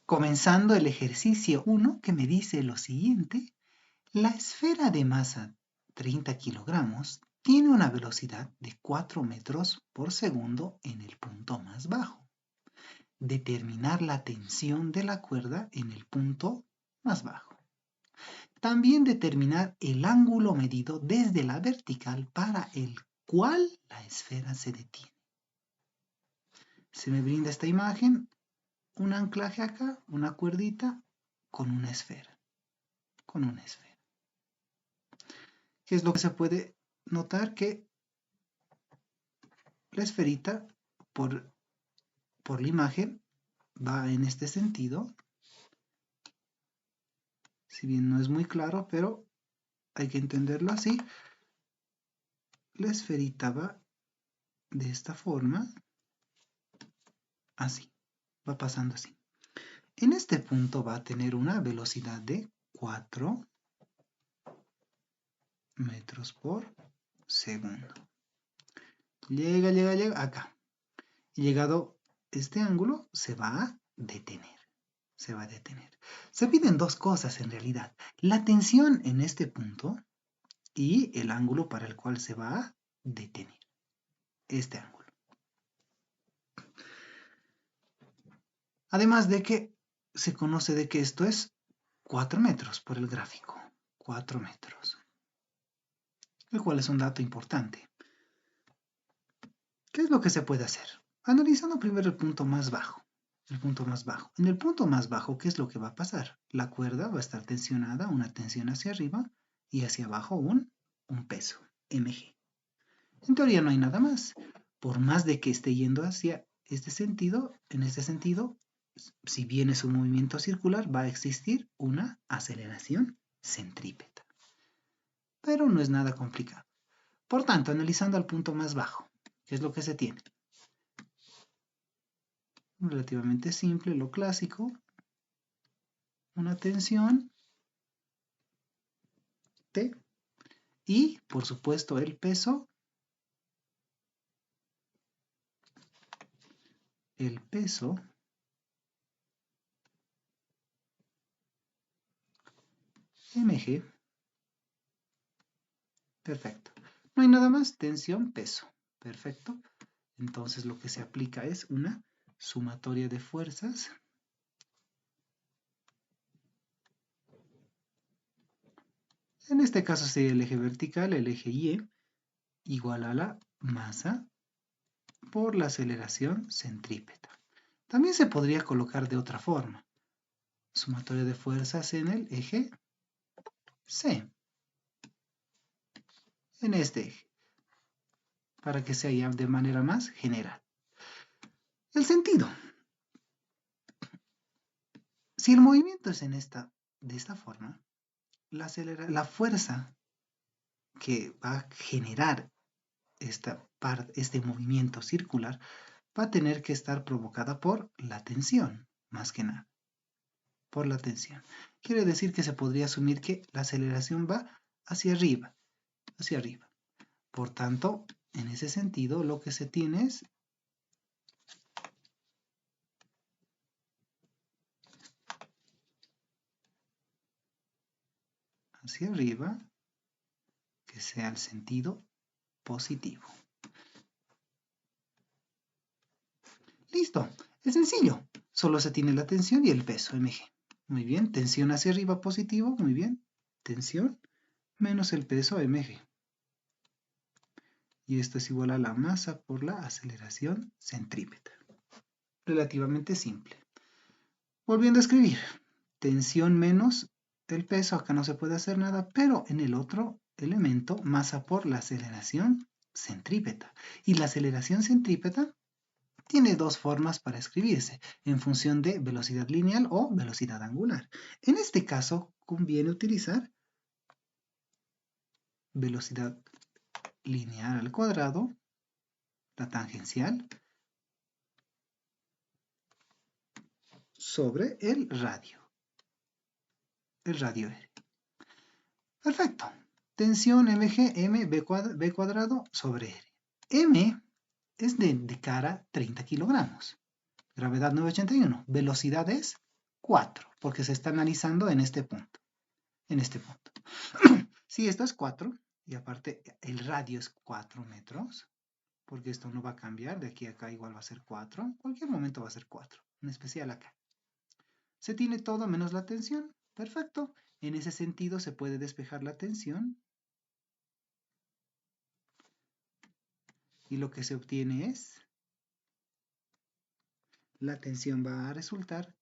Comenzando el ejercicio 1 que me dice lo siguiente. La esfera de masa 30 kilogramos tiene una velocidad de 4 metros por segundo en el punto más bajo. Determinar la tensión de la cuerda en el punto más bajo. También determinar el ángulo medido desde la vertical para el cual la esfera se detiene. Se me brinda esta imagen, un anclaje acá, una cuerdita con una esfera. ¿Qué es lo que se puede notar? Que la esferita, por la imagen, va en este sentido. Si bien no es muy claro, pero hay que entenderlo así. La esferita va de esta forma, así, va pasando así. En este punto va a tener una velocidad de 4 metros por segundo. Llega acá. Y llegado este ángulo, se va a detener. Se piden dos cosas en realidad. La tensión en este punto y el ángulo para el cual se va a detener. Este ángulo. Además de que se conoce de que esto es 4 metros por el gráfico. 4 metros. El cual es un dato importante. ¿Qué es lo que se puede hacer? Analizando primero el punto más bajo. En el punto más bajo, ¿qué es lo que va a pasar? La cuerda va a estar tensionada, una tensión hacia arriba y hacia abajo un peso, mg. En teoría no hay nada más. Por más de que esté yendo hacia este sentido, en este sentido, si bien es un movimiento circular, va a existir una aceleración centrípeta. Pero no es nada complicado. Por tanto, analizando al punto más bajo, ¿qué es lo que se tiene? Relativamente simple, lo clásico. Una tensión T y, por supuesto, el peso. mg. Perfecto. No hay nada más. Tensión, peso. Perfecto. Entonces lo que se aplica es una sumatoria de fuerzas. En este caso sería el eje vertical, el eje Y, igual a la masa por la aceleración centrípeta. También se podría colocar de otra forma. Sumatoria de fuerzas en el eje C. En este eje. Para que sea ya de manera más general. El sentido. Si el movimiento es de esta forma, la fuerza que va a generar este movimiento circular va a tener que estar provocada por la tensión, más que nada. Por la tensión. Quiere decir que se podría asumir que la aceleración va hacia arriba. Por tanto, en ese sentido, lo que se tiene es hacia arriba, que sea el sentido positivo. Listo, es sencillo. Solo se tiene la tensión y el peso, mg. Muy bien, tensión hacia arriba positivo, muy bien. Tensión menos el peso, mg. Y esto es igual a la masa por la aceleración centrípeta. Relativamente simple. Volviendo a escribir, tensión menos el peso, acá no se puede hacer nada, pero en el otro elemento, masa por la aceleración centrípeta. Y la aceleración centrípeta tiene dos formas para escribirse, en función de velocidad lineal o velocidad angular. En este caso, conviene utilizar velocidad lineal al cuadrado, la tangencial, sobre el radio R. Perfecto. Tensión mg, m, b cuadrado sobre r. M es de cara 30 kilogramos. Gravedad 981. Velocidad es 4, porque se está analizando en este punto. En este punto. Si esto es 4, y aparte el radio es 4 metros, porque esto no va a cambiar, de aquí a acá igual va a ser 4, en cualquier momento va a ser 4, en especial acá. Se tiene todo menos la tensión, perfecto. En ese sentido se puede despejar la tensión, y lo que se obtiene es, la tensión va a resultar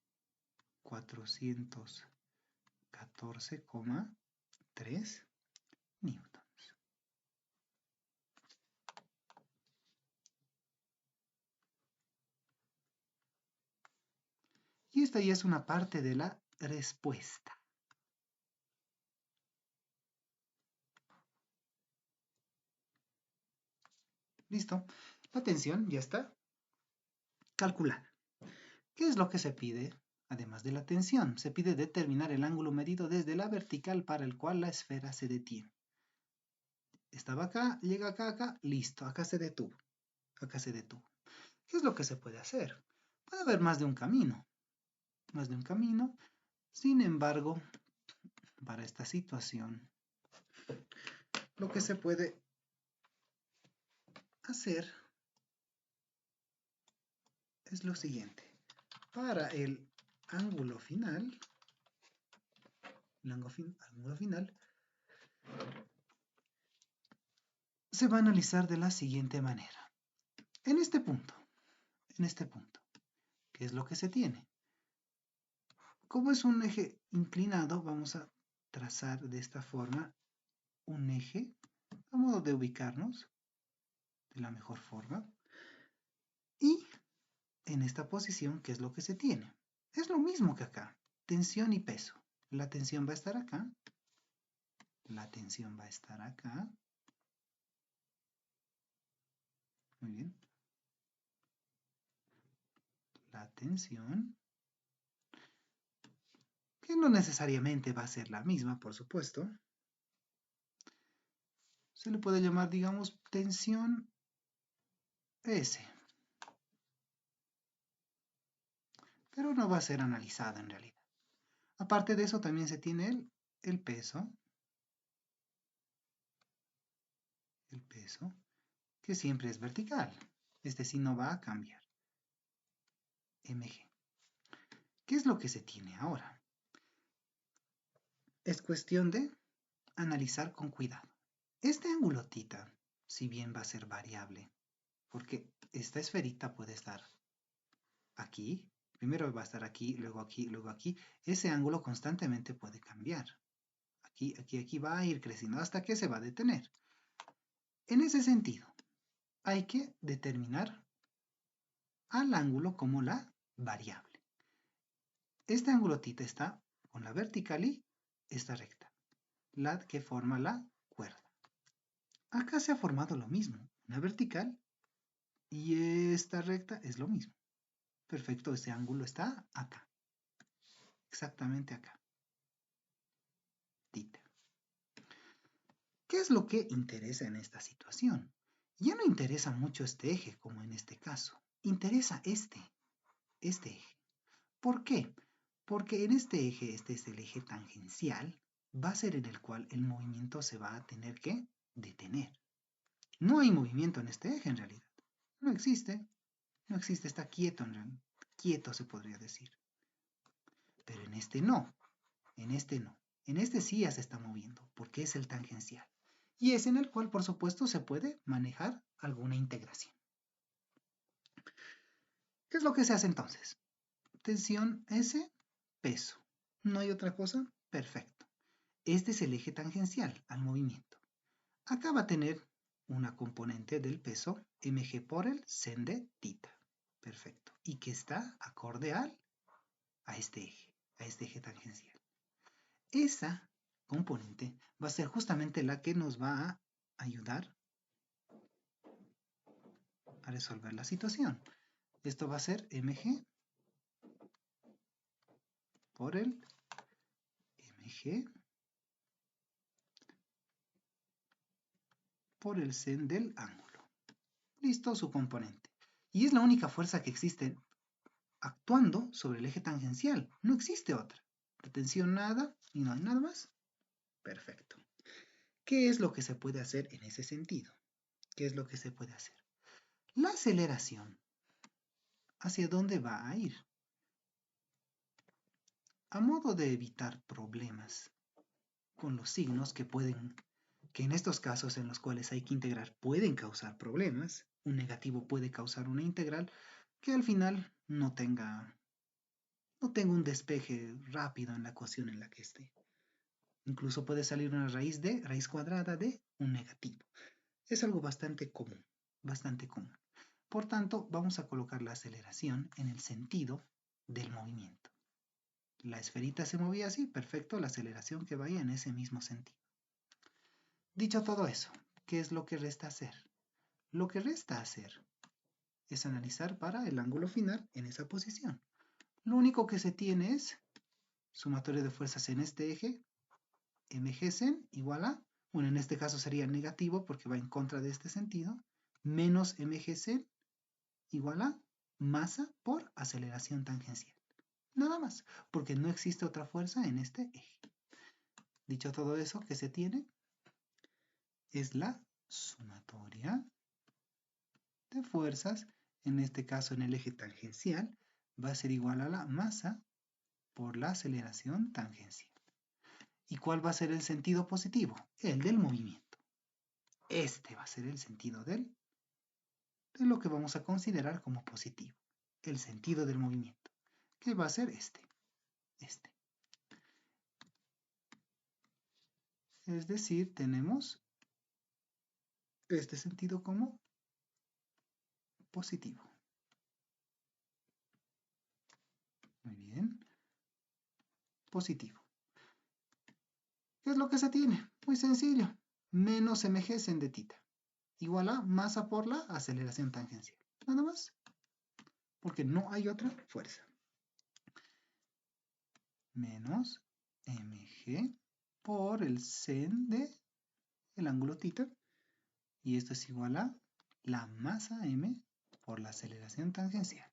414,3 newtons. Y esta ya es una parte de la respuesta. ¿Listo? La tensión ya está calculada. ¿Qué es lo que se pide? Además de la tensión, se pide determinar el ángulo medido desde la vertical para el cual la esfera se detiene. Estaba acá, llega acá, acá, listo, acá se detuvo. Acá se detuvo. ¿Qué es lo que se puede hacer? Puede haber más de un camino. Más de un camino. Sin embargo, para esta situación, lo que se puede hacer es lo siguiente. Para el ángulo final, se va a analizar de la siguiente manera. En este punto, ¿qué es lo que se tiene? Como es un eje inclinado, vamos a trazar de esta forma un eje a modo de ubicarnos de la mejor forma. Y en esta posición, ¿qué es lo que se tiene? Es lo mismo que acá, tensión y peso. La tensión va a estar acá, la tensión va a estar acá. Muy bien. La tensión, que no necesariamente va a ser la misma, por supuesto. Se le puede llamar, digamos, tensión S. Pero no va a ser analizada en realidad. Aparte de eso, también se tiene el peso, que siempre es vertical. Este sí no va a cambiar. mg. ¿Qué es lo que se tiene ahora? Es cuestión de analizar con cuidado. Este ángulo θ, si bien va a ser variable, porque esta esferita puede estar aquí, primero va a estar aquí, luego aquí, luego aquí, ese ángulo constantemente puede cambiar. Aquí, aquí, aquí va a ir creciendo hasta que se va a detener. En ese sentido, hay que determinar al ángulo como la variable. Este ángulo θ está con la vertical y esta recta, la que forma la cuerda. Acá se ha formado lo mismo, una vertical y esta recta es lo mismo. Perfecto, ese ángulo está acá, exactamente acá. Θ. ¿Qué es lo que interesa en esta situación? Ya no interesa mucho este eje como en este caso, interesa este eje. ¿Por qué? Porque en este eje, este es el eje tangencial, va a ser en el cual el movimiento se va a tener que detener. No hay movimiento en este eje en realidad. No existe, está quieto en realidad. Quieto se podría decir. Pero en este no, en este no. En este sí ya se está moviendo, porque es el tangencial. Y es en el cual, por supuesto, se puede manejar alguna integración. ¿Qué es lo que se hace entonces? Tensión S, peso. ¿No hay otra cosa? Perfecto. Este es el eje tangencial al movimiento. Acá va a tener una componente del peso, mg por el sen de θ. Perfecto. Y que está acorde a este eje tangencial. Esa componente va a ser justamente la que nos va a ayudar a resolver la situación. Esto va a ser mg por el mg por el sen del ángulo. Listo, su componente. Y es la única fuerza que existe actuando sobre el eje tangencial. No existe otra. De tensión nada y no hay nada más. Perfecto. ¿Qué es lo que se puede hacer en ese sentido? ¿Qué es lo que se puede hacer? La aceleración, ¿hacia dónde va a ir? A modo de evitar problemas con los signos que en estos casos en los cuales hay que integrar pueden causar problemas, un negativo puede causar una integral que al final no tenga un despeje rápido en la ecuación en la que esté. Incluso puede salir una raíz cuadrada de un negativo. Es algo bastante común, bastante común. Por tanto, vamos a colocar la aceleración en el sentido del movimiento. La esferita se movía así, perfecto, la aceleración que vaya en ese mismo sentido. Dicho todo eso, ¿qué es lo que resta hacer? Lo que resta hacer es analizar para el ángulo final en esa posición. Lo único que se tiene es sumatorio de fuerzas en este eje, mgsen igual a, bueno, en este caso sería negativo porque va en contra de este sentido, menos mgsen igual a masa por aceleración tangencial. Nada más, porque no existe otra fuerza en este eje. Dicho todo eso, ¿qué se tiene? Es la sumatoria de fuerzas, en este caso en el eje tangencial, va a ser igual a la masa por la aceleración tangencial. ¿Y cuál va a ser el sentido positivo? El del movimiento. Este va a ser el sentido de lo que vamos a considerar como positivo. El sentido del movimiento. ¿Qué va a ser este? Es decir, tenemos este sentido como positivo. Muy bien. Positivo. ¿Qué es lo que se tiene? Muy sencillo. Menos mgsen de tita. Igual a masa por la aceleración tangencial. Nada más. Porque no hay otra fuerza. Menos mg por el sen de el ángulo tita. Y esto es igual a la masa m por la aceleración tangencial.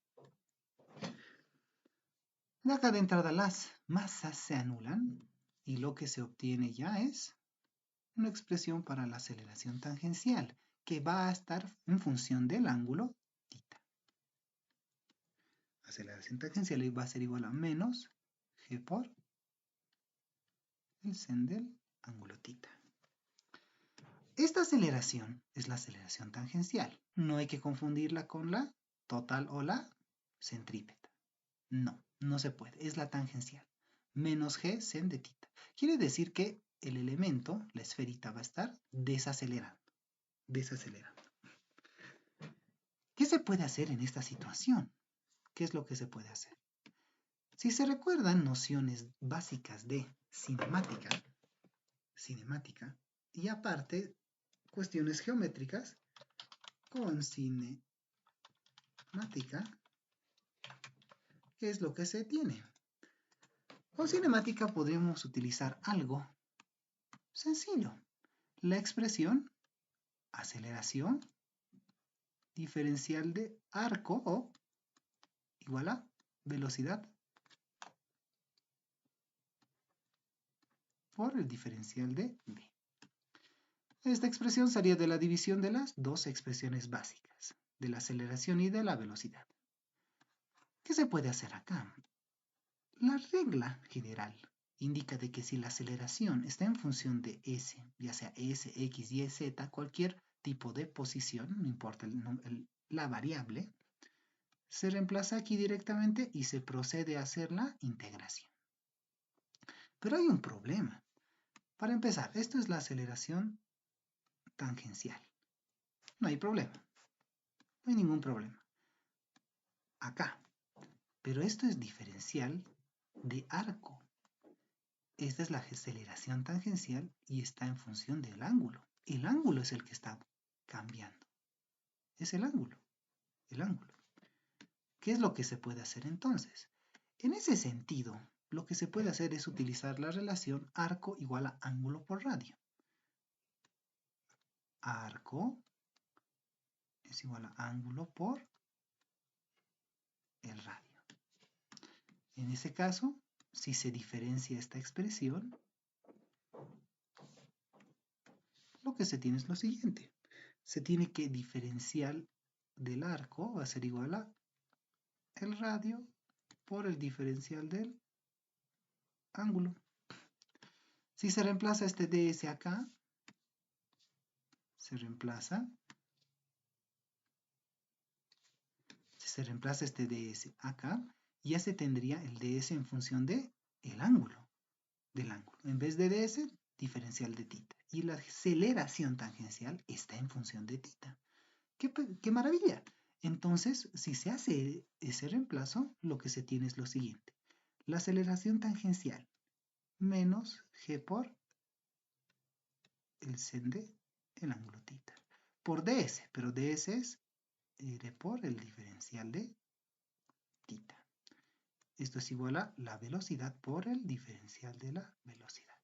De acá de entrada las masas se anulan y lo que se obtiene ya es una expresión para la aceleración tangencial que va a estar en función del ángulo tita. Aceleración tangencial va a ser igual a menos g por el sen del ángulo tita. Esta aceleración es la aceleración tangencial. No hay que confundirla con la total o la centrípeta. No, no se puede. Es la tangencial. Menos g sen de tita. Quiere decir que el elemento, la esferita, va a estar desacelerando. ¿Qué se puede hacer en esta situación? ¿Qué es lo que se puede hacer? Si se recuerdan nociones básicas de cinemática, y aparte cuestiones geométricas, con cinemática, ¿qué es lo que se tiene? Con cinemática podríamos utilizar algo sencillo. La expresión aceleración diferencial de arco o igual a velocidad por el diferencial de v. Esta expresión sería de la división de las dos expresiones básicas, de la aceleración y de la velocidad. ¿Qué se puede hacer acá? La regla general indica de que si la aceleración está en función de s, ya sea s, x, y, z, cualquier tipo de posición, no importa la variable, se reemplaza aquí directamente y se procede a hacer la integración. Pero hay un problema. Para empezar, esto es la aceleración tangencial. No hay problema. No hay ningún problema. Acá. Pero esto es diferencial de arco. Esta es la aceleración tangencial y está en función del ángulo. El ángulo es el que está cambiando. Es el ángulo. El ángulo. ¿Qué es lo que se puede hacer entonces? En ese sentido, lo que se puede hacer es utilizar la relación arco igual a ángulo por radio. Arco es igual a ángulo por el radio. En ese caso, si se diferencia esta expresión, lo que se tiene es lo siguiente. Se tiene que diferencial del arco va a ser igual a el radio por el diferencial del ángulo. Si se reemplaza este ds acá, se reemplaza. Si se reemplaza este ds acá, ya se tendría el ds en función de el ángulo, del ángulo. En vez de ds, diferencial de θ. Y la aceleración tangencial está en función de θ. ¡Qué maravilla! Entonces, si se hace ese reemplazo, lo que se tiene es lo siguiente. La aceleración tangencial menos g por el sen de el ángulo θ. Por ds, pero ds es r por el diferencial de θ. Esto es igual a la velocidad por el diferencial de la velocidad.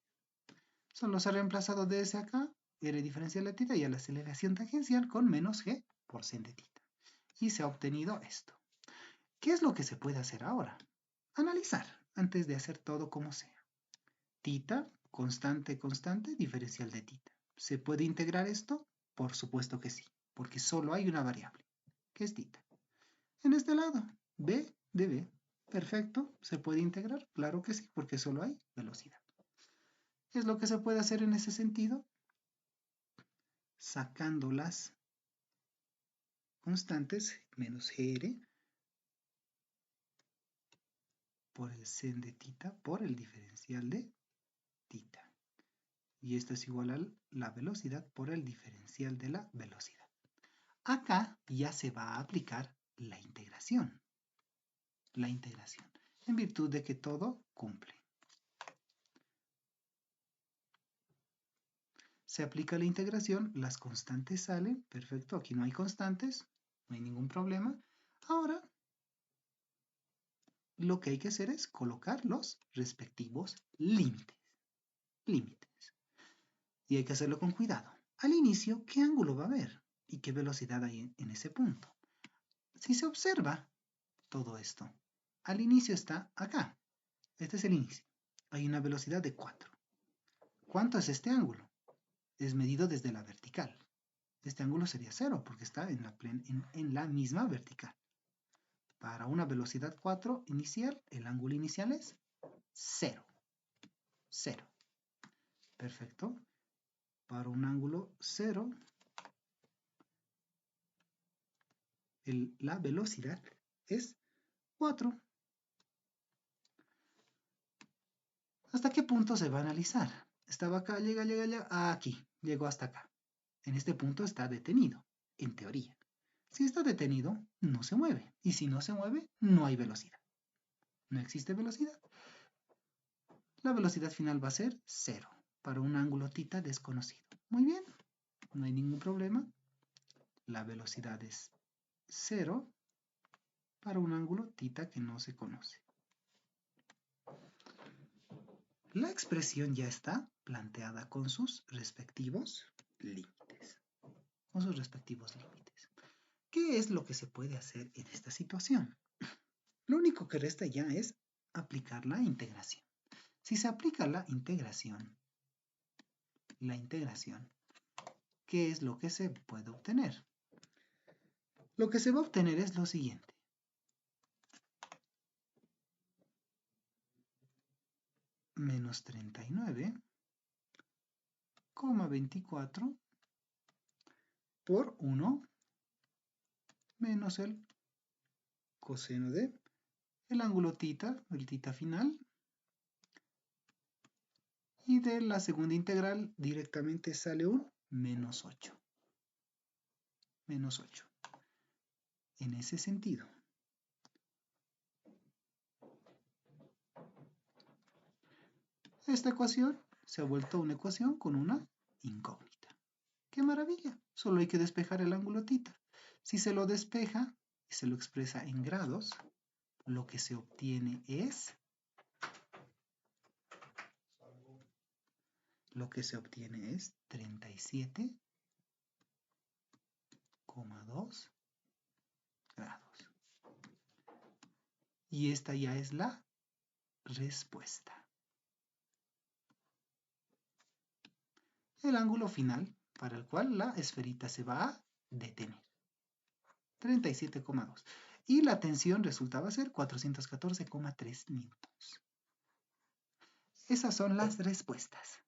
Solo se ha reemplazado ds acá, r diferencial de θ y a la aceleración tangencial con menos g por sen de θ. Y se ha obtenido esto. ¿Qué es lo que se puede hacer ahora? Analizar, antes de hacer todo como sea. Θ, constante, constante, diferencial de θ. ¿Se puede integrar esto? Por supuesto que sí, porque solo hay una variable, que es θ. En este lado, b de b. Perfecto, ¿se puede integrar? Claro que sí, porque solo hay velocidad. ¿Qué es lo que se puede hacer en ese sentido? Sacando las constantes, menos gr, por el sen de θ, por el diferencial de θ. Y esto es igual a la velocidad por el diferencial de la velocidad. Acá ya se va a aplicar la integración. La integración, en virtud de que todo cumple. Se aplica la integración, las constantes salen, perfecto, aquí no hay constantes, no hay ningún problema. Ahora, lo que hay que hacer es colocar los respectivos límites. Y hay que hacerlo con cuidado. Al inicio, ¿qué ángulo va a haber? ¿Y qué velocidad hay en ese punto? Si se observa todo esto, al inicio está acá. Este es el inicio. Hay una velocidad de 4. ¿Cuánto es este ángulo? Es medido desde la vertical. Este ángulo sería 0 porque está en la misma vertical. Para una velocidad 4 inicial, el ángulo inicial es 0. 0. Perfecto. Para un ángulo 0, la velocidad es 4. ¿Hasta qué punto se va a analizar? Estaba acá, llega, aquí, llegó hasta acá. En este punto está detenido, en teoría. Si está detenido, no se mueve. Y si no se mueve, no hay velocidad. No existe velocidad. La velocidad final va a ser 0 para un ángulo θ desconocido. Muy bien, no hay ningún problema. La velocidad es 0 para un ángulo θ que no se conoce. La expresión ya está planteada con sus respectivos límites. ¿Qué es lo que se puede hacer en esta situación? Lo único que resta ya es aplicar la integración. Si se aplica la integración, ¿qué es lo que se puede obtener? Lo que se va a obtener es lo siguiente. Menos 39,24 por 1 menos el coseno de el ángulo θ, el θ final, y de la segunda integral directamente sale un menos 8. Menos 8. En ese sentido. Esta ecuación se ha vuelto una ecuación con una incógnita. ¡Qué maravilla! Solo hay que despejar el ángulo θ. Si se lo despeja y se lo expresa en grados, lo que se obtiene es 37,2 grados. Y esta ya es la respuesta. El ángulo final para el cual la esferita se va a detener. 37,2. Y la tensión resultaba ser 414,3 newtons. Esas son las respuestas.